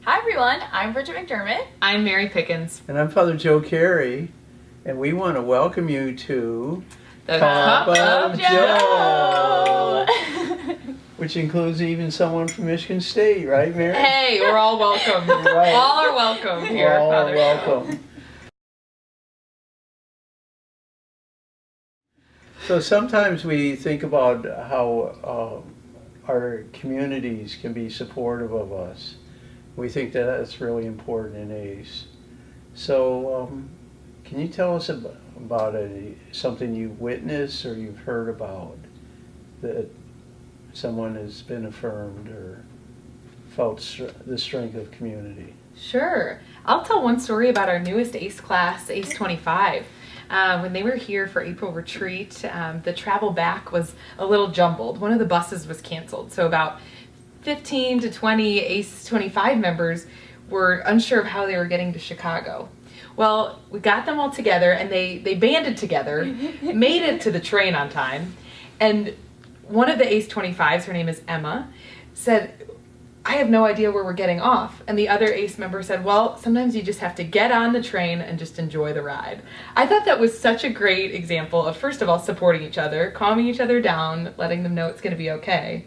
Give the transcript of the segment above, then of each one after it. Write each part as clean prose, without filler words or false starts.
Hi everyone, I'm Bridgette McDermott. I'm Mary Pickens. And I'm Father Joe Carey, and we want to welcome you to The Cup of Joe! Which includes even someone from Michigan State, right, Mary? Hey, we're all welcome. Right. All are welcome here, All Father Joe. welcome. So sometimes we think about how our communities can be supportive of us. We think that that's really important in ACE. So can you tell us about something you've witnessed or you've heard about that someone has been affirmed or felt the strength of community? Sure. I'll tell one story about our newest ACE class, ACE 25. When they were here for April retreat, the travel back was a little jumbled. One of the buses was canceled, so about 15 to 20 ACE 25 members were unsure of how they were getting to Chicago. Well, we got them all together and they banded together, made it to the train on time, and one of the ACE 25s, her name is Emma, said, I have no idea where we're getting off. And the other ACE member said, well, sometimes you just have to get on the train and just enjoy the ride. I thought that was such a great example of, first of all, supporting each other, calming each other down, letting them know it's going to be okay.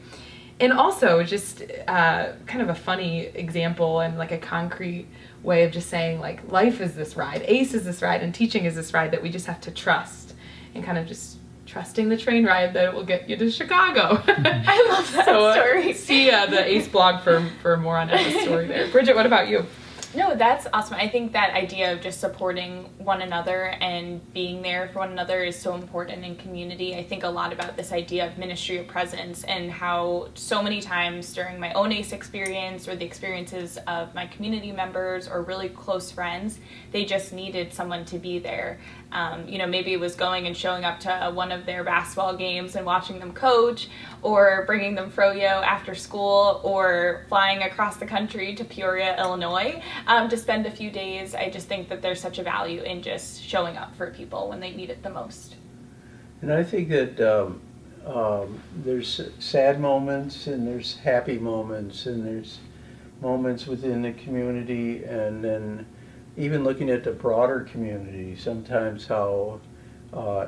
And also just kind of a funny example and like a concrete way of just saying, like, life is this ride, ACE is this ride, and teaching is this ride that we just have to trust, and kind of just trusting the train ride that it will get you to Chicago. I love that story. See the ACE blog for more on Emma's story there. Bridgette, what about you? No, that's awesome. I think that idea of just supporting one another and being there for one another is so important in community. I think a lot about this idea of ministry of presence and how so many times during my own ACE experience or the experiences of my community members or really close friends, they just needed someone to be there. Maybe it was going and showing up to one of their basketball games and watching them coach, or bringing them froyo after school, or flying across the country to Peoria, Illinois, to spend a few days. I just think that there's such a value in just showing up for people when they need it the most. And I think that there's sad moments and there's happy moments and there's moments within the community, and then even looking at the broader community, sometimes how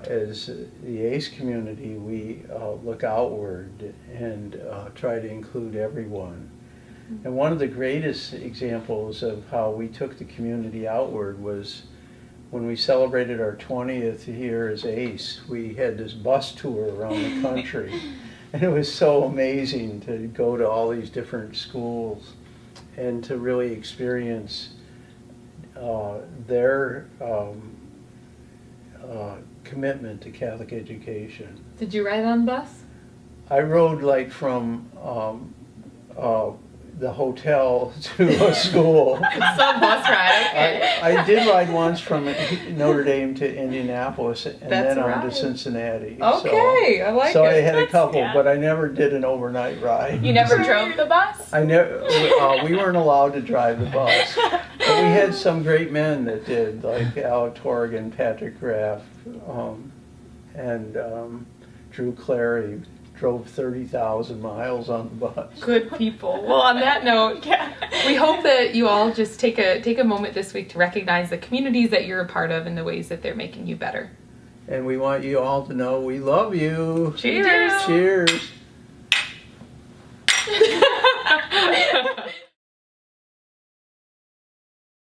as the ACE community we look outward and try to include everyone. And one of the greatest examples of how we took the community outward was when we celebrated our 20th year as ACE. We had this bus tour around the country, and it was so amazing to go to all these different schools and to really experience their commitment to Catholic education. Did you ride on the bus? I rode like from the hotel to a school. Some bus ride, okay. I did ride once from Notre Dame to Indianapolis and That's then on right. to Cincinnati. Okay, I like so it. I had a couple, yeah. but I never did an overnight ride. You never drove the bus? I never. We weren't allowed to drive the bus, but we had some great men that did, like Alec Torgan, Patrick Graff, and Drew Clary. Drove 30,000 miles on the bus. Good people. Well, on that note, we hope that you all just take a moment this week to recognize the communities that you're a part of and the ways that they're making you better. And we want you all to know we love you. Cheers. Cheers.